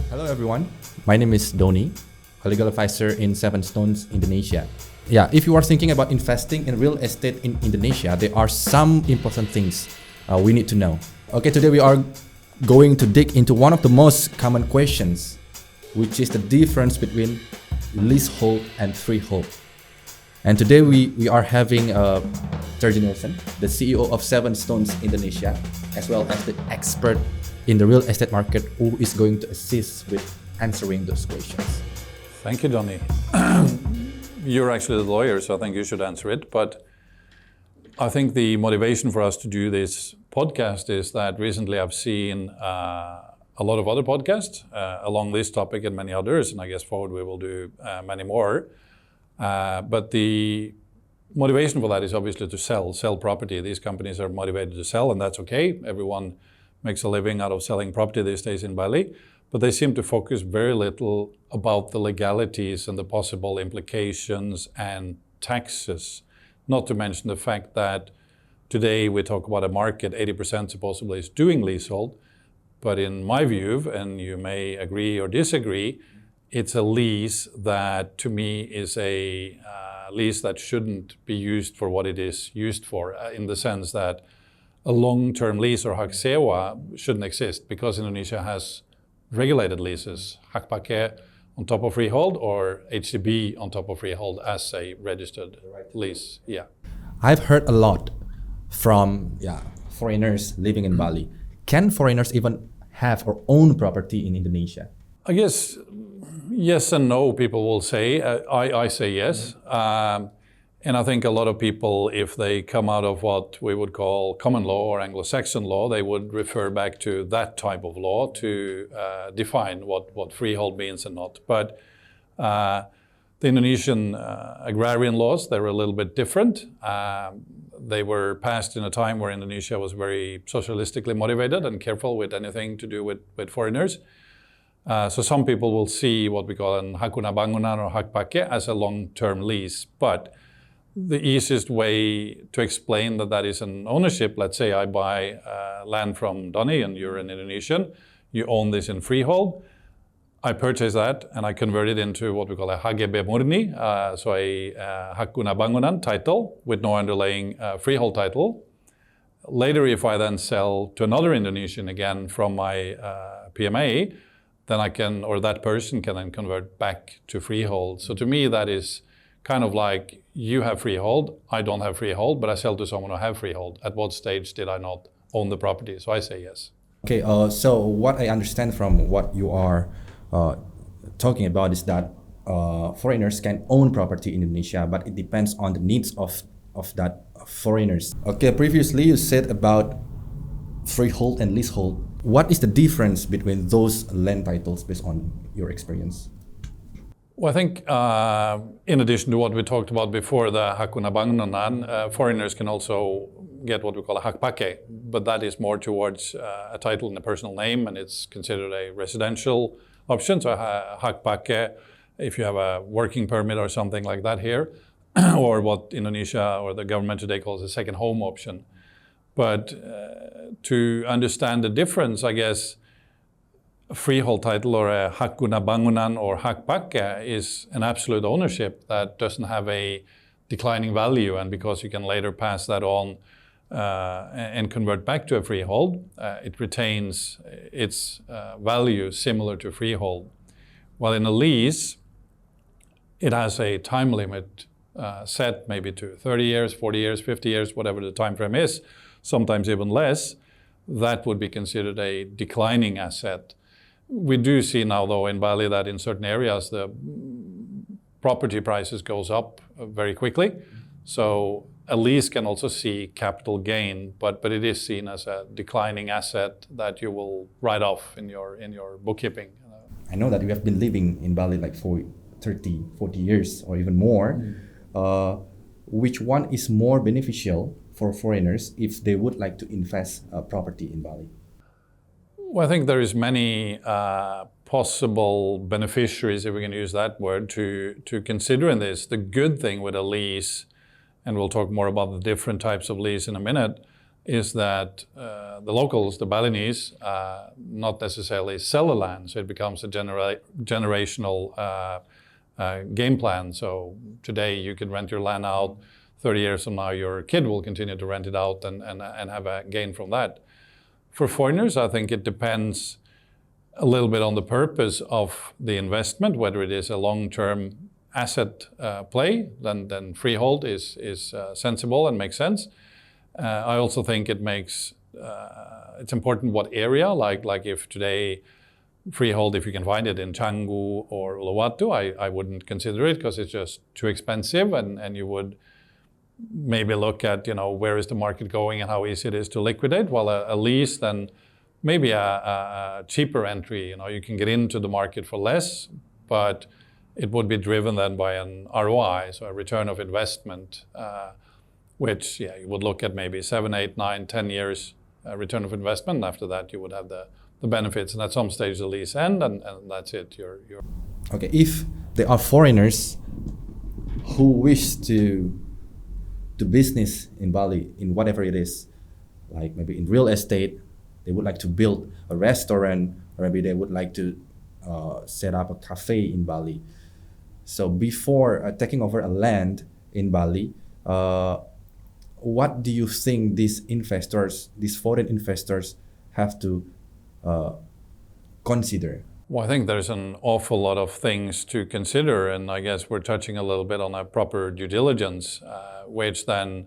Hello everyone, my name is Doni, a legal advisor in Seven Stones, Indonesia. Yeah, if you are thinking about investing in real estate in Indonesia, there are some important things we need to know. Okay, today we are going to dig into one of the most common questions, which is the difference between leasehold and freehold. And today we are having Terje Nilsen, the CEO of Seven Stones Indonesia, as well as the expert in the real estate market who is going to assist with answering those questions. Thank you, Donny. You're actually the lawyer, so I think you should answer it. But I think the motivation for us to do this podcast is that recently I've seen a lot of other podcasts along this topic and many others, and I guess forward we will do many more. But the motivation for that is obviously to sell property. These companies are motivated to sell, and that's okay. Everyone makes a living out of selling property these days in Bali, but they seem to focus very little about the legalities and the possible implications and taxes, not to mention the fact that today we talk about a market, 80% supposedly is doing leasehold, but in my view, and you may agree or disagree, it's a lease that to me is a lease that shouldn't be used for what it is used for, in the sense that a long-term lease or hak sewa shouldn't exist because Indonesia has regulated leases, hak pakai on top of freehold or HDB on top of freehold as a registered lease. Yeah, I've heard a lot from foreigners living in Bali. Can foreigners even have or own property in Indonesia? I guess yes and no, people will say. I say yes. And I think a lot of people, if they come out of what we would call common law or Anglo-Saxon law, they would refer back to that type of law to define what freehold means and not. But the Indonesian agrarian laws, they were a little bit different. They were passed in a time where Indonesia was very socialistically motivated and careful with anything to do with foreigners. So some people will see what we call an hakuna bangunan or hak pakai as a long-term lease. But the easiest way to explain that is an ownership, let's say I buy land from Doni and you're an Indonesian, you own this in freehold. I purchase that and I convert it into what we call a HGB murni, so a hakuna bangunan title with no underlying freehold title. Later, if I then sell to another Indonesian again from my PMA, then I can, or that person can then convert back to freehold. So to me, that is kind of like you have freehold, I don't have freehold, but I sell to someone who have freehold. At what stage did I not own the property? So I say yes. Okay, so what I understand from what you are talking about is that foreigners can own property in Indonesia, but it depends on the needs of that foreigners. Okay, previously you said about freehold and leasehold. What is the difference between those land titles based on your experience? Well, I think in addition to what we talked about before, the hakuna bangunan, foreigners can also get what we call a hak pakai, but that is more towards a title in a personal name, and it's considered a residential option. So hak pakai, if you have a working permit or something like that here, or what Indonesia or the government today calls a second home option. But to understand the difference, I guess, a freehold title or a hakuna bangunan or hak pakai is an absolute ownership that doesn't have a declining value, and because you can later pass that on and convert back to a freehold, it retains its value similar to freehold. While in a lease, it has a time limit set maybe to 30 years, 40 years, 50 years, whatever the time frame is, sometimes even less. That would be considered a declining asset. We do see now, though, in Bali that in certain areas the property prices goes up very quickly. So a lease can also see capital gain, but it is seen as a declining asset that you will write off in your bookkeeping. I know that you have been living in Bali like for 30, 40 years or even more. Which one is more beneficial for foreigners if they would like to invest property in Bali? Well, I think there is many possible beneficiaries, if we can use that word, to consider in this. The good thing with a lease, and we'll talk more about the different types of lease in a minute, is that the locals, the Balinese, not necessarily sell the land, so it becomes a generational game plan. So today you can rent your land out, 30 years from now your kid will continue to rent it out and have a gain from that. For foreigners, I think it depends a little bit on the purpose of the investment, whether it is a long-term asset play, then freehold is sensible and makes sense. I also think it's important what area, like if today freehold, if you can find it in Canggu or Uluwatu, I wouldn't consider it because it's just too expensive, and you would maybe look at, where is the market going and how easy it is to liquidate, while a lease, then maybe a cheaper entry. You can get into the market for less, but it would be driven then by an ROI, so a return of investment, which you would look at maybe 7, 8, 9, 10 years return of investment. And after that, you would have the benefits, and at some stage the lease end, and that's it. You're Okay, if there are foreigners who wish to do business in Bali, in whatever it is, like maybe in real estate, they would like to build a restaurant, or maybe they would like to set up a cafe in Bali. So before taking over a land in Bali, what do you think these foreign investors, have to consider? Well, I think there's an awful lot of things to consider, and I guess we're touching a little bit on a proper due diligence, which then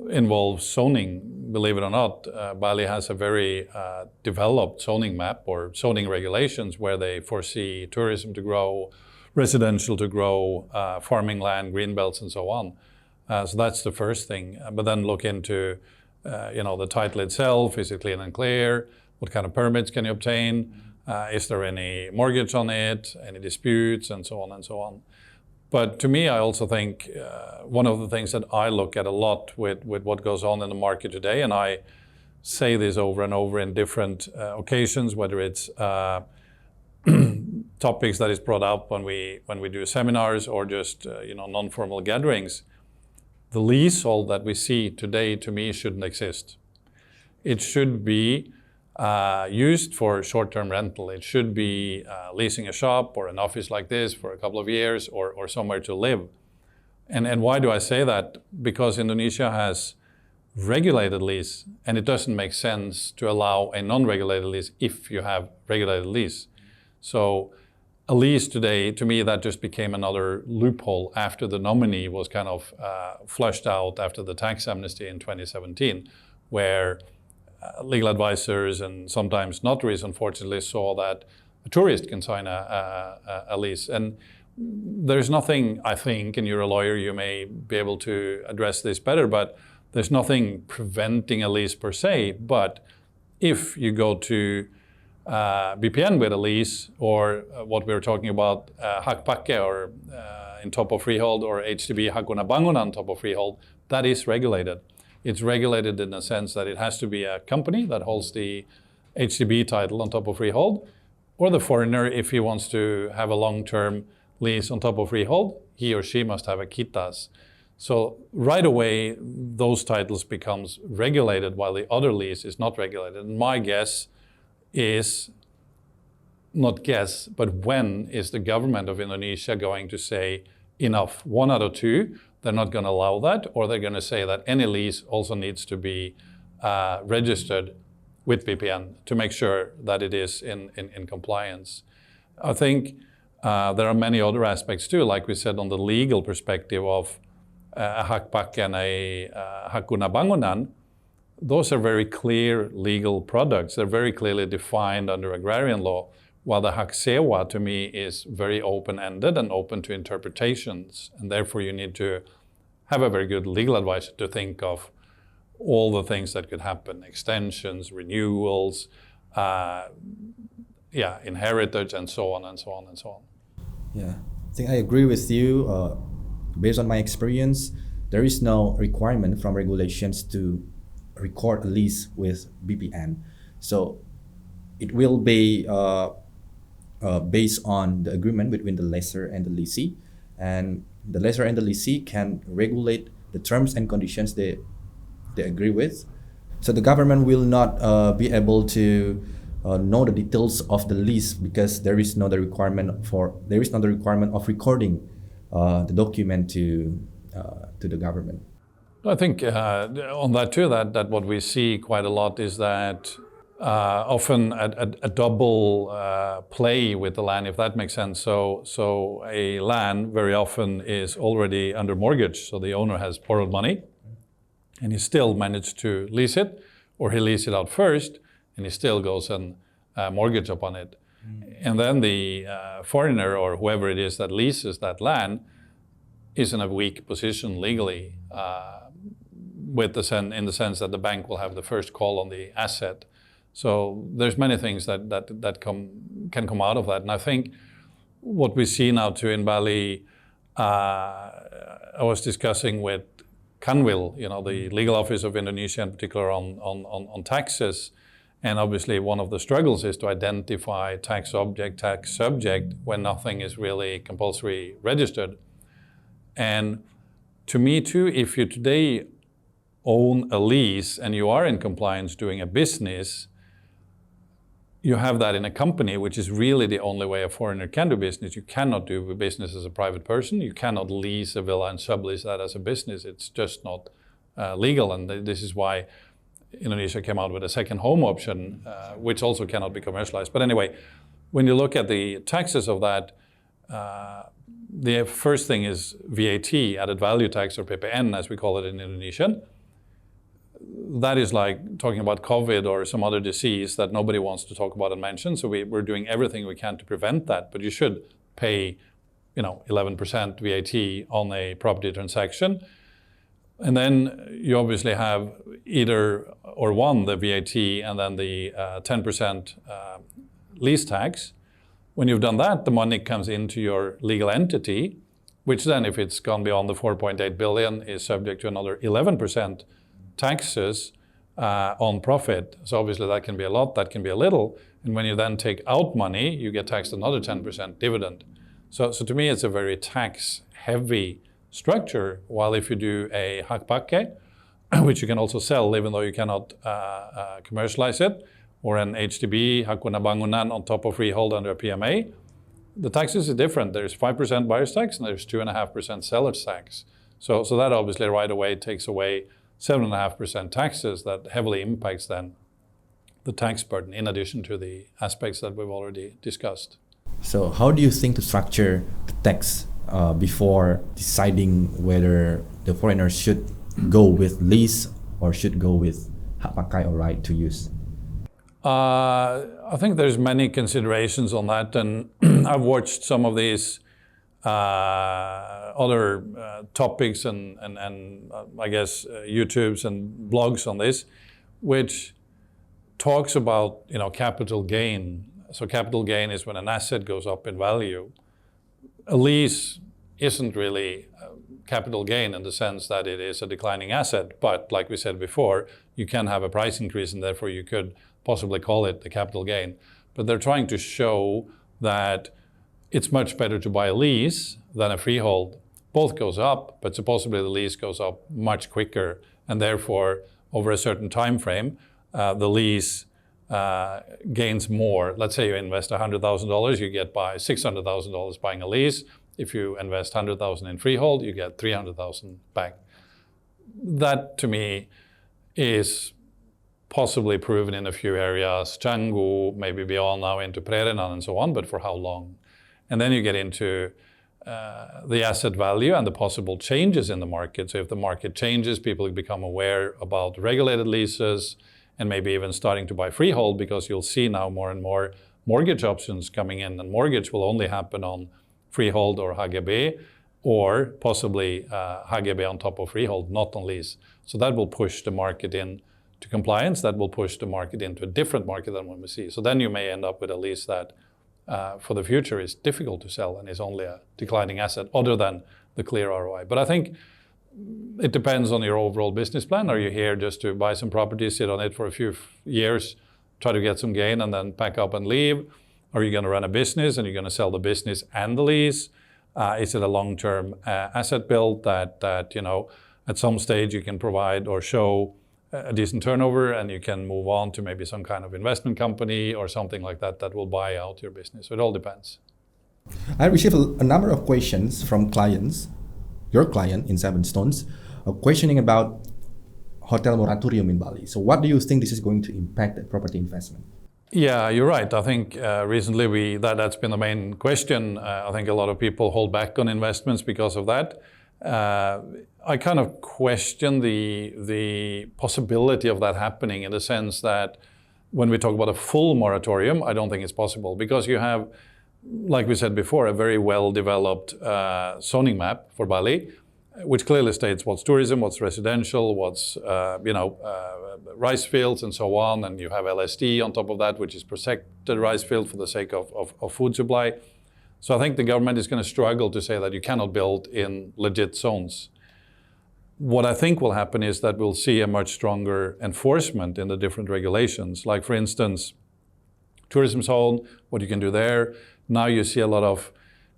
involves zoning. Believe it or not, Bali has a very developed zoning map or zoning regulations where they foresee tourism to grow, residential to grow, farming land, green belts, and so on. So that's the first thing. But then look into, the title itself. Is it clean and clear? What kind of permits can you obtain? Is there any mortgage on it? Any disputes? And so on and so on. But to me, I also think one of the things that I look at a lot with what goes on in the market today, and I say this over and over in different occasions, whether it's topics that is brought up when we do seminars or just non-formal gatherings, the leasehold that we see today, to me, shouldn't exist. It should be used for short-term rental. It should be leasing a shop or an office like this for a couple of years, or somewhere to live. And why do I say that? Because Indonesia has regulated lease, and it doesn't make sense to allow a non-regulated lease if you have regulated lease. So a lease today, to me, that just became another loophole after the nominee was kind of flushed out after the tax amnesty in 2017, where legal advisors and sometimes notaries, unfortunately, saw that a tourist can sign a lease. And there's nothing, I think, and you're a lawyer, you may be able to address this better, but there's nothing preventing a lease per se. But if you go to BPN with a lease, or what we were talking about, hak pakke, or in top of freehold, or HDB hakuna bangunan on top of freehold, that is regulated. It's regulated in the sense that it has to be a company that holds the HDB title on top of freehold, or the foreigner, if he wants to have a long-term lease on top of freehold, he or she must have a kitas. So right away, those titles becomes regulated while the other lease is not regulated. And my guess is, not guess, but when is the government of Indonesia going to say enough? One out of two, they're not going to allow that, or they're going to say that any lease also needs to be registered with VPN to make sure that it is in compliance. I think there are many other aspects too, like we said, on the legal perspective of a hakpak and a hakuna bangunan. Those are very clear legal products. They're very clearly defined under agrarian law, while the hak sewa, to me, is very open-ended and open to interpretations. And therefore, you need to have a very good legal advisor to think of all the things that could happen: extensions, renewals, inheritance, and so on and so on and so on. Yeah, I think I agree with you. Based on my experience, there is no requirement from regulations to record a lease with BPN. So it will be based on the agreement between the lessor and the lessee, and the lessor and the lessee can regulate the terms and conditions they agree with. So the government will not be able to know the details of the lease because there is not the requirement of recording the document to the government. I think on that too, that what we see quite a lot is that often a double play with the land, if that makes sense. So a land very often is already under mortgage, so the owner has borrowed money, and he still managed to lease it, or he leased it out first, and he still goes and mortgage upon it. And then the foreigner or whoever it is that leases that land is in a weak position legally, in the sense that the bank will have the first call on the asset. So there's many things that can come out of that. And I think what we see now too in Bali, I was discussing with Kanwil, the legal office of Indonesia in particular on taxes. And obviously one of the struggles is to identify tax object, tax subject when nothing is really compulsory registered. And to me too, if you today own a lease and you are in compliance doing a business, you have that in a company, which is really the only way a foreigner can do business. You cannot do business as a private person. You cannot lease a villa and sublease that as a business. It's just not legal. And this is why Indonesia came out with a second home option, which also cannot be commercialized. But anyway, when you look at the taxes of that, the first thing is VAT, added value tax, or PPN, as we call it in Indonesian. That is like talking about COVID or some other disease that nobody wants to talk about and mention. So we're doing everything we can to prevent that. But you should pay, 11% VAT on a property transaction. And then you obviously have either or one, the VAT and then the 10% lease tax. When you've done that, the money comes into your legal entity, which then, if it's gone beyond the 4.8 billion, is subject to another 11% taxes on profit. So obviously that can be a lot, that can be a little. And when you then take out money, you get taxed another 10% dividend. So to me, it's a very tax-heavy structure, while if you do a hakpakke, which you can also sell even though you cannot commercialize it, or an HDB, hakuna bangunan, on top of freehold under a PMA, the taxes are different. There's 5% buyer's tax and there's 2.5% seller's tax. So that obviously right away takes away 7.5% taxes that heavily impacts then the tax burden, in addition to the aspects that we've already discussed. So how do you think to structure the tax before deciding whether the foreigner should go with lease or should go with hakpakke or right to use? I think there's many considerations on that, and I've watched some of these other topics and I guess YouTubes and blogs on this, which talks about capital gain. So capital gain is when an asset goes up in value. A lease isn't really capital gain in the sense that it is a declining asset, but like we said before, you can have a price increase and therefore you could possibly call it the capital gain. But they're trying to show that it's much better to buy a lease than a freehold. Both goes up, but supposedly the lease goes up much quicker, and therefore over a certain time frame, the lease gains more. Let's say you invest $100,000, you get by $600,000 buying a lease. If you invest $100,000 in freehold, you get $300,000 back. That to me is possibly proven in a few areas, Canggu, maybe beyond now into Prerenan and so on, but for how long? And then you get into the asset value and the possible changes in the market. So if the market changes, people become aware about regulated leases and maybe even starting to buy freehold, because you'll see now more and more mortgage options coming in, and mortgage will only happen on freehold or HGB, or possibly HGB on top of freehold, not on lease. So that will push the market in to compliance, that will push the market into a different market than what we see. So then you may end up with a lease that for the future is difficult to sell and is only a declining asset other than the clear ROI. But I think it depends on your overall business plan. Are you here just to buy some property, sit on it for a few years, try to get some gain and then pack up and leave? Are you going to run a business and you're going to sell the business and the lease? Is it a long-term asset build that at some stage you can provide or show a decent turnover, and you can move on to maybe some kind of investment company or something like that that will buy out your business. So it all depends. I received a number of questions from clients, your client in Seven Stones, questioning about hotel moratorium in Bali. So what do you think this is going to impact the property investment? Yeah, you're right. I think recently that's been the main question. I think a lot of people hold back on investments because of that. I kind of question the possibility of that happening, in the sense that when we talk about a full moratorium, I don't think it's possible, because you have, like we said before, a very well-developed zoning map for Bali, which clearly states what's tourism, what's residential, what's rice fields and so on, and you have LSD on top of that, which is protected rice field for the sake of food supply. So I think the government is going to struggle to say that you cannot build in legit zones. What I think will happen is that we'll see a much stronger enforcement in the different regulations. Like, for instance, tourism zone, what you can do there. Now you see a lot of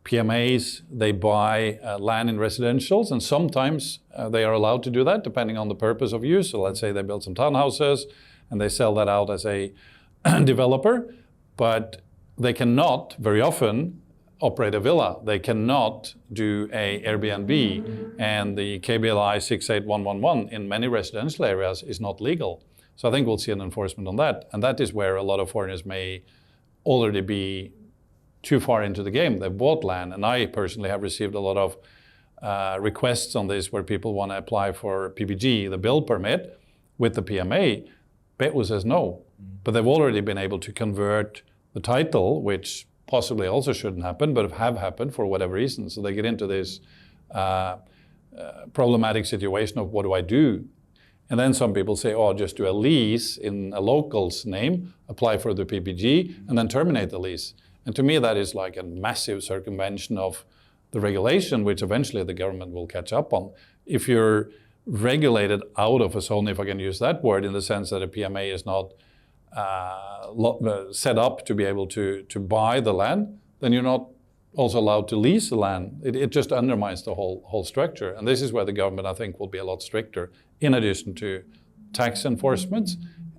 PMAs, they buy land in residentials, and sometimes they are allowed to do that depending on the purpose of use. So let's say they build some townhouses and they sell that out as a developer, but they cannot very often operate a villa. They cannot do a Airbnb, and the KBLI 68111 in many residential areas is not legal. So I think we'll see an enforcement on that, and that is where a lot of foreigners may already be too far into the game. They've bought land, and I personally have received a lot of requests on this where people want to apply for PPG, the build permit, with the PMA. BETU says no, but they've already been able to convert the title, which possibly also shouldn't happen, but have happened for whatever reason. So they get into this problematic situation of, what do I do? And then some people say, oh, just do a lease in a local's name, apply for the PPG, and then terminate the lease. And to me, that is like a massive circumvention of the regulation, which eventually the government will catch up on. If you're regulated out of a zone, if I can use that word, in the sense that a PMA is not set up to be able to buy the land, then you're not also allowed to lease the land. It just undermines the whole structure. And this is where the government, I think, will be a lot stricter, in addition to tax enforcement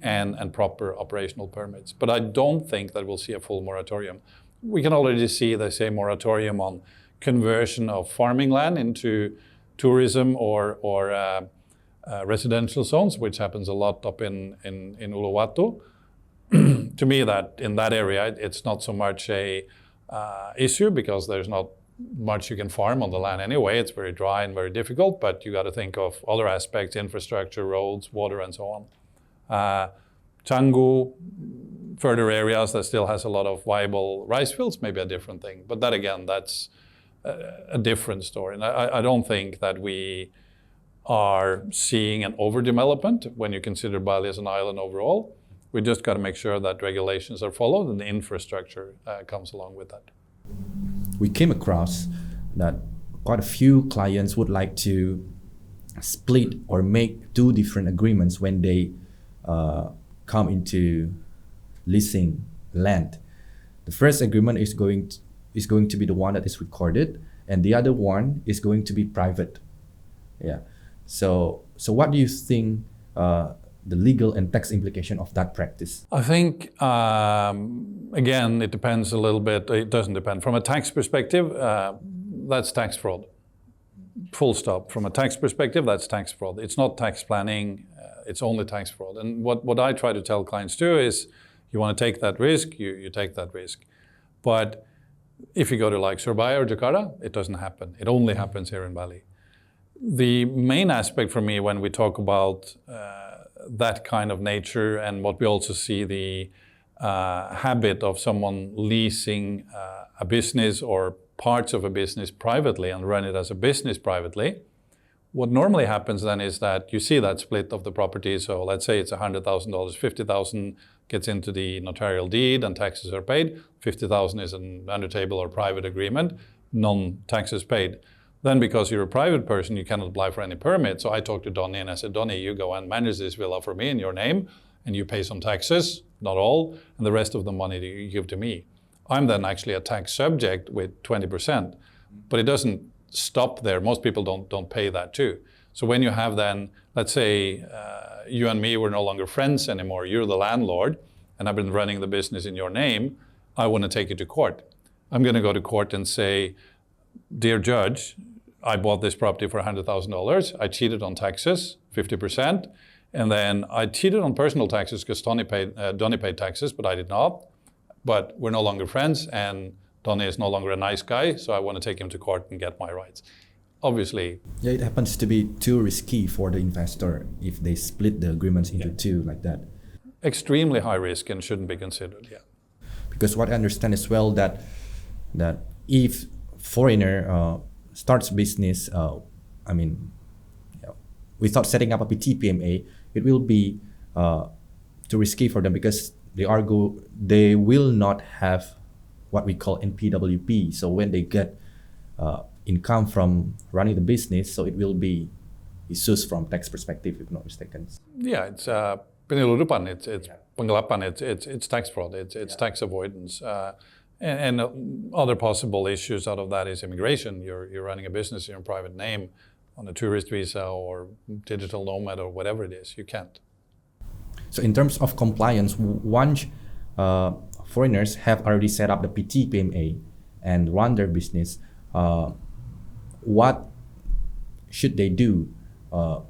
and proper operational permits. But I don't think that we'll see a full moratorium. We can already see, they say, moratorium on conversion of farming land into tourism or residential zones, which happens a lot up in Uluwatu. To me, that in that area, it's not so much a issue, because there's not much you can farm on the land anyway. It's very dry and very difficult, but you got to think of other aspects, infrastructure, roads, water, and so on. Canggu, further areas that still has a lot of viable rice fields, maybe a different thing. But that, again, that's a different story. And I don't think that we are seeing an overdevelopment when you consider Bali as an island overall. We just got to make sure that regulations are followed and the infrastructure comes along with that. We came across that quite a few clients would like to split or make two different agreements when they come into leasing land. The first agreement is going to be the one that is recorded, and the other one is going to be private. Yeah. So what do you think the legal and tax implication of that practice? I think, again, it depends a little bit. It doesn't depend. From a tax perspective, that's tax fraud. Full stop. From a tax perspective, that's tax fraud. It's not tax planning. It's only tax fraud. And what I try to tell clients too is, you want to take that risk, you take that risk. But if you go to like Surabaya or Jakarta, it doesn't happen. It only happens here in Bali. The main aspect for me when we talk about that kind of nature, and what we also see the habit of someone leasing a business or parts of a business privately and run it as a business privately, what normally happens then is that you see that split of the property. So let's say it's $100,000, $50,000 gets into the notarial deed and taxes are paid. $50,000 is an under table or private agreement, non-taxes paid. Then because you're a private person, you cannot apply for any permit. So I talked to Doni and I said, Doni, you go and manage this villa for me in your name, and you pay some taxes, not all, and the rest of the money you give to me. I'm then actually a tax subject with 20%, but it doesn't stop there. Most people don't pay that too. So when you have then, let's say you and me were no longer friends anymore, you're the landlord, and I've been running the business in your name, I want to take you to court. I'm going to go to court and say, dear judge, I bought this property for $100,000. I cheated on taxes, 50%. And then I cheated on personal taxes because Donnie paid taxes, but I did not. But we're no longer friends, and Donnie is no longer a nice guy, so I want to take him to court and get my rights. Obviously. Yeah, it happens to be too risky for the investor if they split the agreements into two like that. Extremely high risk and shouldn't be considered, yeah. Because what I understand as well that if foreigner starts business, without setting up a PTPMA, it will be too risky for them because they will not have what we call NPWP. So when they get income from running the business, so it will be issues from tax perspective, if not mistaken. Yeah, it's penyeludupan, it's penggelapan, it's tax fraud, it's tax avoidance. And other possible issues out of that is immigration. You're running a business in your private name on a tourist visa or digital nomad or whatever it is. You can't. So in terms of compliance, once foreigners have already set up the PTPMA and run their business, what should they do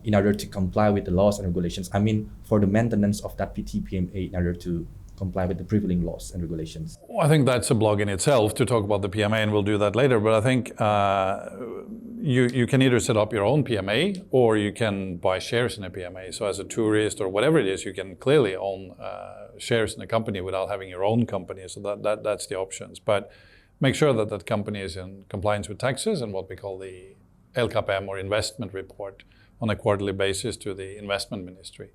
in order to comply with the laws and regulations? I mean, for the maintenance of that PTPMA in order to comply with the prevailing laws and regulations? Well, I think that's a blog in itself to talk about the PMA, and we'll do that later. But I think you can either set up your own PMA or you can buy shares in a PMA. So as a tourist or whatever it is, you can clearly own shares in a company without having your own company. So that's the options. But make sure that that company is in compliance with taxes and what we call the LKPM or investment report on a quarterly basis to the investment ministry.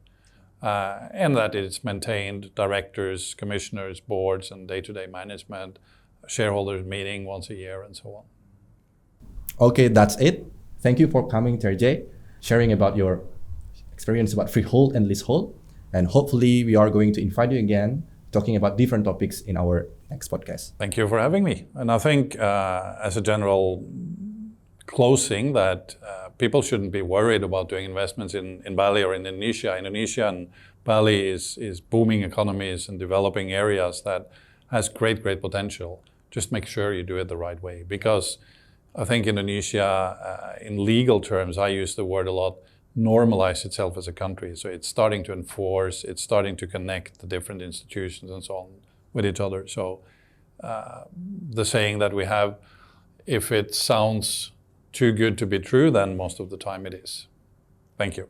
And that it's maintained, directors, commissioners, boards, and day-to-day management, shareholders meeting once a year, and so on. Okay, that's it. Thank you for coming, Terje, sharing about your experience about freehold and leasehold. And hopefully we are going to invite you again, talking about different topics in our next podcast. Thank you for having me. And I think as a general closing that people shouldn't be worried about doing investments in Bali or in Indonesia. Indonesia and Bali is booming economies and developing areas that has great potential. Just make sure you do it the right way, because I think Indonesia, in legal terms, I use the word a lot, normalize itself as a country. So it's starting to enforce, it's starting to connect the different institutions and so on with each other. So the saying that we have, if it sounds too good to be true, then most of the time it is. Thank you.